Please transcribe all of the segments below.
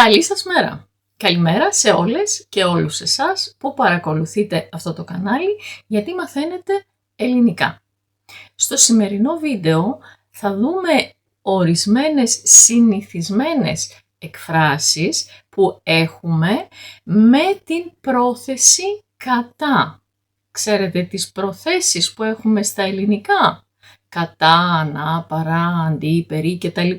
Καλή σας μέρα! Καλημέρα σε όλες και όλους εσάς που παρακολουθείτε αυτό το κανάλι γιατί μαθαίνετε ελληνικά. Στο σημερινό βίντεο θα δούμε ορισμένες συνηθισμένες εκφράσεις που έχουμε με την πρόθεση κατά. Ξέρετε τις προθέσεις που έχουμε στα ελληνικά? Κατά, ανά, παρά, αντί, περί κτλ.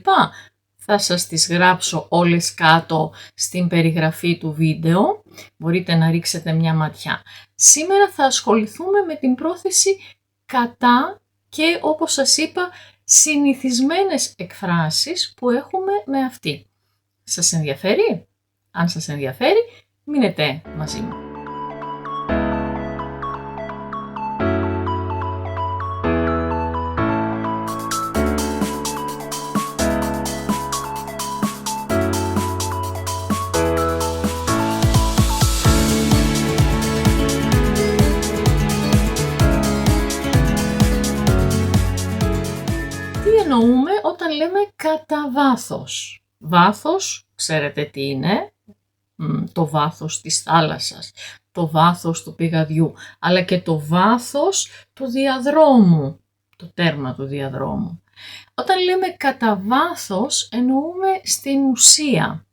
Θα σας τις γράψω όλες κάτω στην περιγραφή του βίντεο. Μπορείτε να ρίξετε μια ματιά. Σήμερα θα ασχοληθούμε με την πρόθεση κατά και όπως σας είπα συνηθισμένες εκφράσεις που έχουμε με αυτή. Σας ενδιαφέρει? Αν σας ενδιαφέρει, μείνετε μαζί μου. Εννοούμε όταν λέμε κατά βάθος. Βάθος, ξέρετε τι είναι? Το βάθος της θάλασσας, το βάθος του πηγαδιού, αλλά και το βάθος του διαδρόμου, το τέρμα του διαδρόμου. Όταν λέμε κατά βάθος εννοούμε στην ουσία.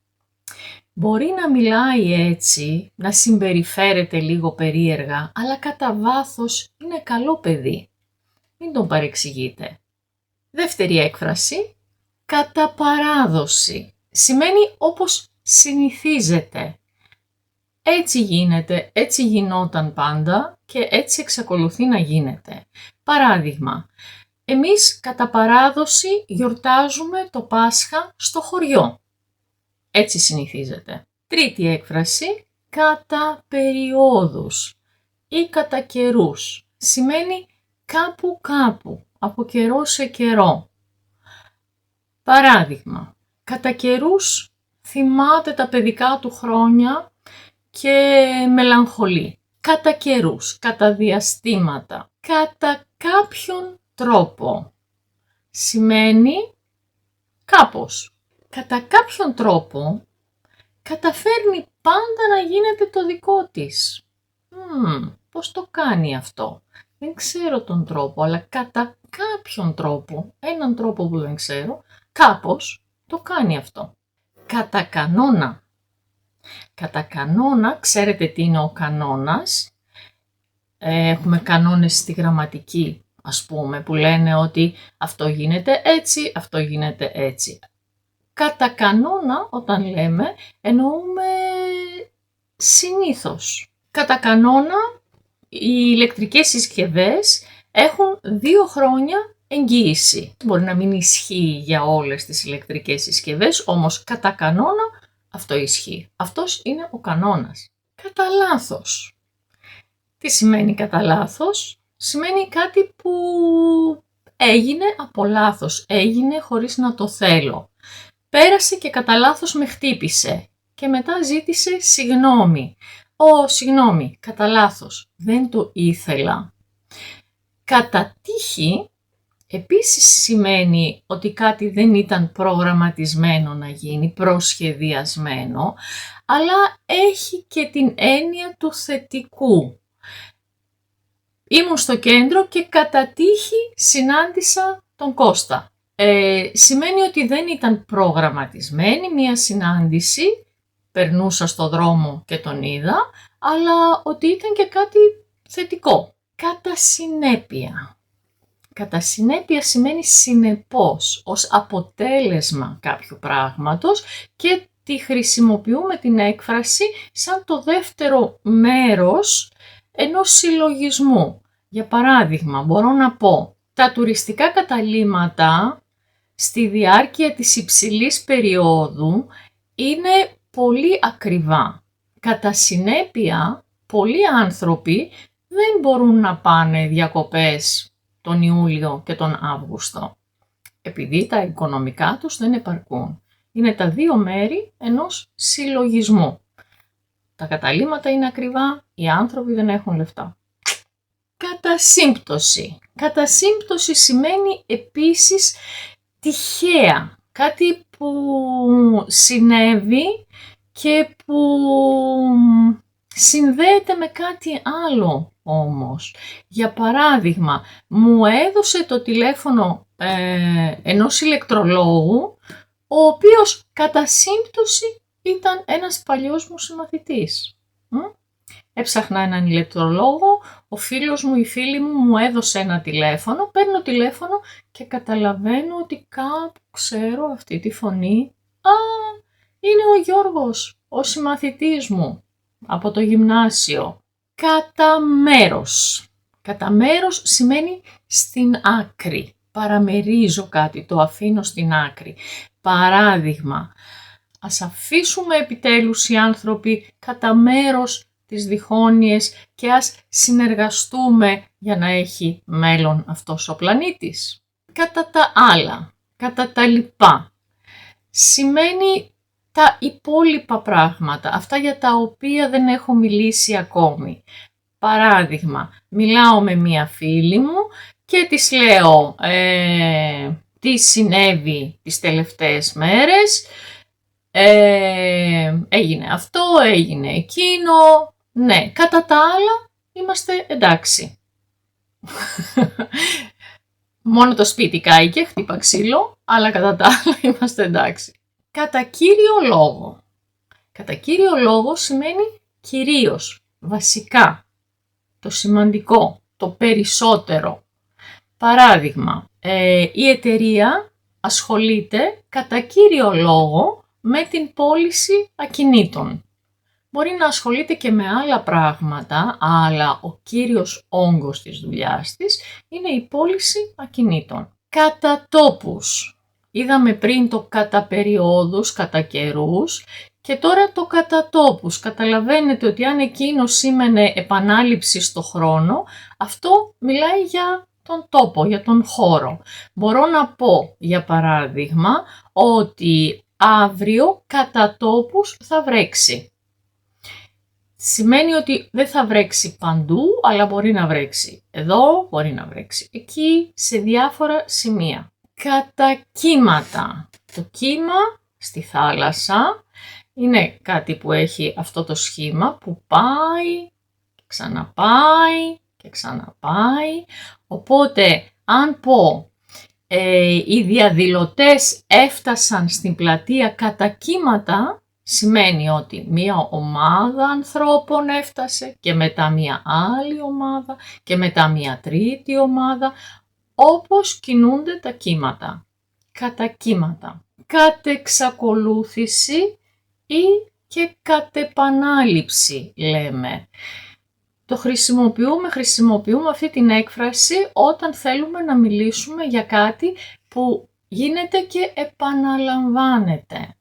Μπορεί να μιλάει έτσι, να συμπεριφέρεται λίγο περίεργα, αλλά κατά βάθος είναι καλό παιδί. Μην τον παρεξηγείτε. Δεύτερη έκφραση, κατά παράδοση. Σημαίνει όπως συνηθίζεται. Έτσι γίνεται, έτσι γινόταν πάντα και έτσι εξακολουθεί να γίνεται. Παράδειγμα, εμείς κατά παράδοση γιορτάζουμε το Πάσχα στο χωριό. Έτσι συνηθίζεται. Τρίτη έκφραση, κατά περιόδους ή κατά καιρούς. Σημαίνει κάπου κάπου. Από καιρό σε καιρό. Παράδειγμα, κατά καιρούς θυμάται τα παιδικά του χρόνια και μελαγχολεί. Κατά καιρούς, κατά διαστήματα, κατά κάποιον τρόπο. Σημαίνει κάπως. Κατά κάποιον τρόπο καταφέρνει πάντα να γίνεται το δικό της. Πώς το κάνει αυτό? Δεν ξέρω τον τρόπο, αλλά κατά κάποιον τρόπο, έναν τρόπο που δεν ξέρω, κάπως το κάνει αυτό. Κατά κανόνα. Κατά κανόνα, ξέρετε τι είναι ο κανόνας? Έχουμε κανόνες στη γραμματική, ας πούμε, που λένε ότι αυτό γίνεται έτσι, αυτό γίνεται έτσι. Κατά κανόνα, όταν λέμε, εννοούμε συνήθως. Κατά κανόνα, οι ηλεκτρικές συσκευές έχουν 2 χρόνια εγγύηση. Μπορεί να μην ισχύει για όλες τις ηλεκτρικές συσκευές, όμως κατά κανόνα αυτό ισχύει. Αυτός είναι ο κανόνας. Κατά λάθος. Τι σημαίνει κατά λάθος? Σημαίνει κάτι που έγινε από λάθος, έγινε χωρίς να το θέλω. Πέρασε και κατά λάθος με χτύπησε και μετά ζήτησε συγγνώμη. Συγγνώμη, κατά λάθος, δεν το ήθελα. Κατά τύχη, επίσης σημαίνει ότι κάτι δεν ήταν προγραμματισμένο να γίνει, προσχεδιασμένο, αλλά έχει και την έννοια του θετικού. Ήμουν στο κέντρο και κατά τύχη συνάντησα τον Κώστα. Σημαίνει ότι δεν ήταν προγραμματισμένη μια συνάντηση, περνούσα στο δρόμο και τον είδα, αλλά ότι ήταν και κάτι θετικό. Κατά συνέπεια. Κατά συνέπεια σημαίνει συνεπώς, ως αποτέλεσμα κάποιου πράγματος και τη χρησιμοποιούμε την έκφραση σαν το δεύτερο μέρος ενός συλλογισμού. Για παράδειγμα, μπορώ να πω, τα τουριστικά καταλύματα στη διάρκεια της υψηλής περίοδου είναι πολύ ακριβά. Κατά συνέπεια, πολλοί άνθρωποι δεν μπορούν να πάνε διακοπές τον Ιούλιο και τον Αύγουστο, επειδή τα οικονομικά τους δεν επαρκούν. Είναι τα 2 μέρη ενός συλλογισμού. Τα καταλύματα είναι ακριβά, οι άνθρωποι δεν έχουν λεφτά. Κατά σύμπτωση. Κατά σύμπτωση σημαίνει επίσης τυχαία. Κάτι που συνέβη και που συνδέεται με κάτι άλλο όμως. Για παράδειγμα, μου έδωσε το τηλέφωνο ενός ηλεκτρολόγου, ο οποίος κατά σύμπτωση ήταν ένας παλιός μου συμμαθητής. Έψαχνα έναν ηλεκτρολόγο, ο φίλος μου, η φίλη μου έδωσε ένα τηλέφωνο, παίρνω τηλέφωνο και καταλαβαίνω ότι κάπου ξέρω αυτή τη φωνή. Α, είναι ο Γιώργος, ο συμμαθητής μου από το γυμνάσιο. Κατά μέρος. Κατά μέρος σημαίνει στην άκρη. Παραμερίζω κάτι, το αφήνω στην άκρη. Παράδειγμα, ας αφήσουμε επιτέλους οι άνθρωποι κατά μέρος τις διχόνοιες και ας συνεργαστούμε για να έχει μέλλον αυτός ο πλανήτης. Κατά τα άλλα, κατά τα λοιπά, σημαίνει τα υπόλοιπα πράγματα, αυτά για τα οποία δεν έχω μιλήσει ακόμη. Παράδειγμα, μιλάω με μία φίλη μου και της λέω τι συνέβη τις τελευταίες μέρες, έγινε αυτό, έγινε εκείνο, ναι, κατά τα άλλα είμαστε εντάξει. Μόνο το σπίτι κάηκε, χτύπα ξύλο, αλλά κατά τα άλλα είμαστε εντάξει. Κατά κύριο λόγο. Κατά κύριο λόγο σημαίνει κυρίως, βασικά, το σημαντικό, το περισσότερο. Παράδειγμα, η εταιρεία ασχολείται κατά κύριο λόγο με την πώληση ακινήτων. Μπορεί να ασχολείται και με άλλα πράγματα, αλλά ο κύριος όγκος της δουλειάς της είναι η πώληση ακινήτων. Κατά τόπους. Είδαμε πριν το κατά περιόδους, κατά καιρούς και τώρα το κατά τόπους. Καταλαβαίνετε ότι αν εκείνο σήμαινε επανάληψη στο χρόνο, αυτό μιλάει για τον τόπο, για τον χώρο. Μπορώ να πω, για παράδειγμα, ότι αύριο κατά τόπους θα βρέξει. Σημαίνει ότι δεν θα βρέξει παντού, αλλά μπορεί να βρέξει εδώ, μπορεί να βρέξει εκεί, σε διάφορα σημεία. Κατά κύματα. Το κύμα στη θάλασσα είναι κάτι που έχει αυτό το σχήμα που πάει, ξαναπάει και ξαναπάει. Οπότε αν πω οι διαδηλωτές έφτασαν στην πλατεία κατά κύματα, σημαίνει ότι μία ομάδα ανθρώπων έφτασε και μετά μία άλλη ομάδα και μετά μία τρίτη ομάδα, όπως κινούνται τα κύματα. Κατά κύματα. Κατ' εξακολούθηση ή και κατ' επανάληψη λέμε. Το χρησιμοποιούμε αυτή την έκφραση όταν θέλουμε να μιλήσουμε για κάτι που γίνεται και επαναλαμβάνεται.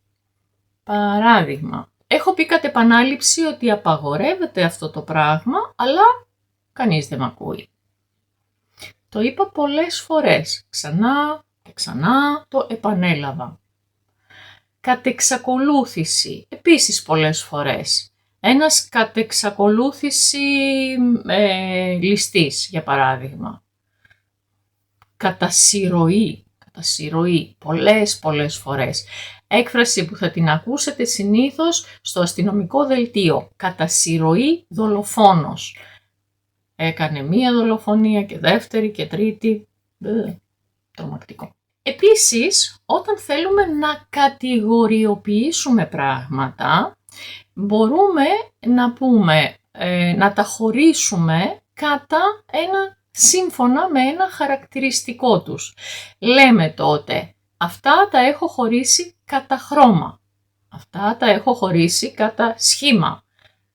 Παράδειγμα, έχω πει κατ' επανάληψη ότι απαγορεύεται αυτό το πράγμα, αλλά κανείς δεν μ' ακούει. Το είπα πολλές φορές, ξανά και ξανά το επανέλαβα. Κατ' εξακολούθηση, επίσης πολλές φορές. Ένας κατ' εξακολούθηση ληστής, για παράδειγμα. Κατά συρροή, πολλές φορές. Έκφραση που θα την ακούσετε συνήθως στο αστυνομικό δελτίο. Κατά συρροή δολοφόνος. Έκανε μία δολοφονία και δεύτερη και τρίτη. Τρομακτικό. Επίσης, όταν θέλουμε να κατηγοριοποιήσουμε πράγματα, μπορούμε να πούμε, να τα χωρίσουμε σύμφωνα με ένα χαρακτηριστικό τους. Λέμε τότε, αυτά τα έχω χωρίσει κατά χρώμα, αυτά τα έχω χωρίσει κατά σχήμα,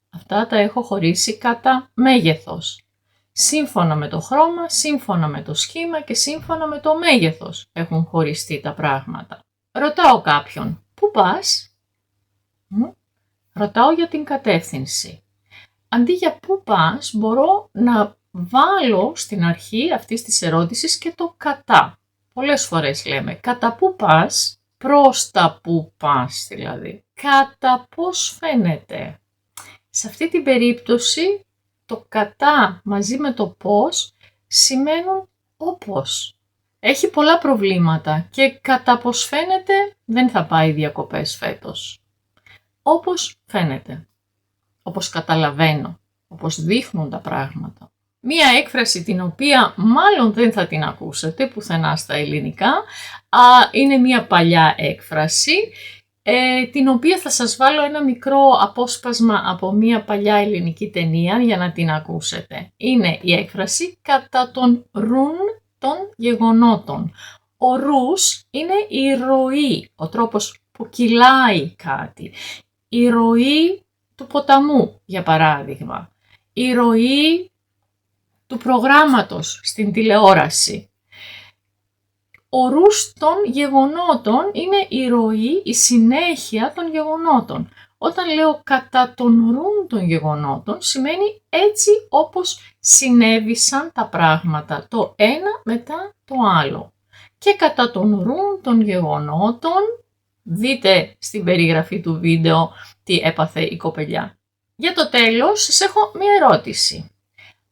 αυτά τα έχω χωρίσει κατά μέγεθος. Σύμφωνα με το χρώμα, σύμφωνα με το σχήμα και σύμφωνα με το μέγεθος έχουν χωριστεί τα πράγματα. Ρωτάω κάποιον, πού πας? Ρωτάω για την κατεύθυνση. Αντί για πού πας, μπορώ να βάλω στην αρχή αυτής της ερώτησης και το κατά. Πολλές φορές λέμε, κατά πού πας, προς τα πού πας δηλαδή. Κατά πώς φαίνεται. Σε αυτή την περίπτωση, το κατά μαζί με το πώς σημαίνουν όπως. Έχει πολλά προβλήματα και κατά πως φαίνεται δεν θα πάει διακοπές φέτος. Όπως φαίνεται, όπως καταλαβαίνω, όπως δείχνουν τα πράγματα. Μία έκφραση την οποία μάλλον δεν θα την ακούσετε πουθενά στα ελληνικά, είναι μία παλιά έκφραση, την οποία θα σας βάλω ένα μικρό απόσπασμα από μία παλιά ελληνική ταινία για να την ακούσετε. Είναι η έκφραση «κατά τον ρουν των γεγονότων». Ο ρους είναι η ροή, ο τρόπος που κυλάει κάτι. Η ροή του ποταμού, για παράδειγμα. Η ροή του προγράμματος στην τηλεόραση. Ο ρους των γεγονότων είναι η ροή, η συνέχεια των γεγονότων. Όταν λέω κατά τον ρουν των γεγονότων, σημαίνει έτσι όπως συνέβησαν τα πράγματα, το ένα μετά το άλλο. Και κατά τον ρουν των γεγονότων, δείτε στην περιγραφή του βίντεο τι έπαθε η κοπελιά. Για το τέλος, σας έχω μία ερώτηση.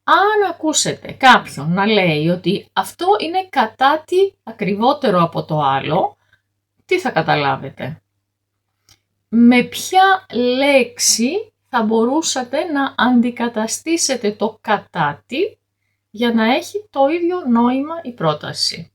Αν ακούσετε κάποιον να λέει ότι αυτό είναι κατά τι ακριβότερο από το άλλο, τι θα καταλάβετε? Με ποια λέξη θα μπορούσατε να αντικαταστήσετε το κατά τι για να έχει το ίδιο νόημα η πρόταση?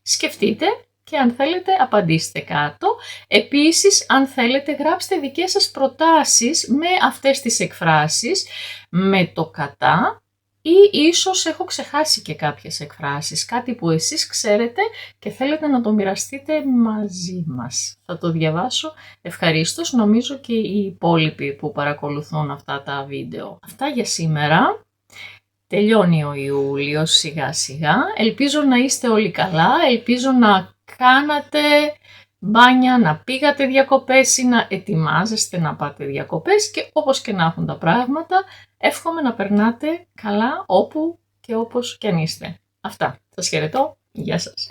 Σκεφτείτε και αν θέλετε απαντήστε κάτω. Επίσης, αν θέλετε γράψτε δικές σας προτάσεις με αυτές τις εκφράσεις, με το κατά, ή ίσως έχω ξεχάσει και κάποιες εκφράσεις, κάτι που εσείς ξέρετε και θέλετε να το μοιραστείτε μαζί μας. Θα το διαβάσω ευχαρίστως, νομίζω και οι υπόλοιποι που παρακολουθούν αυτά τα βίντεο. Αυτά για σήμερα. Τελειώνει ο Ιούλιος σιγά σιγά. Ελπίζω να είστε όλοι καλά, ελπίζω να κάνατε μπάνια, να πήγατε διακοπές ή να ετοιμάζεστε να πάτε διακοπές και όπως και να έχουν τα πράγματα, εύχομαι να περνάτε καλά όπου και όπως και αν είστε. Αυτά. Σας χαιρετώ. Γεια σας.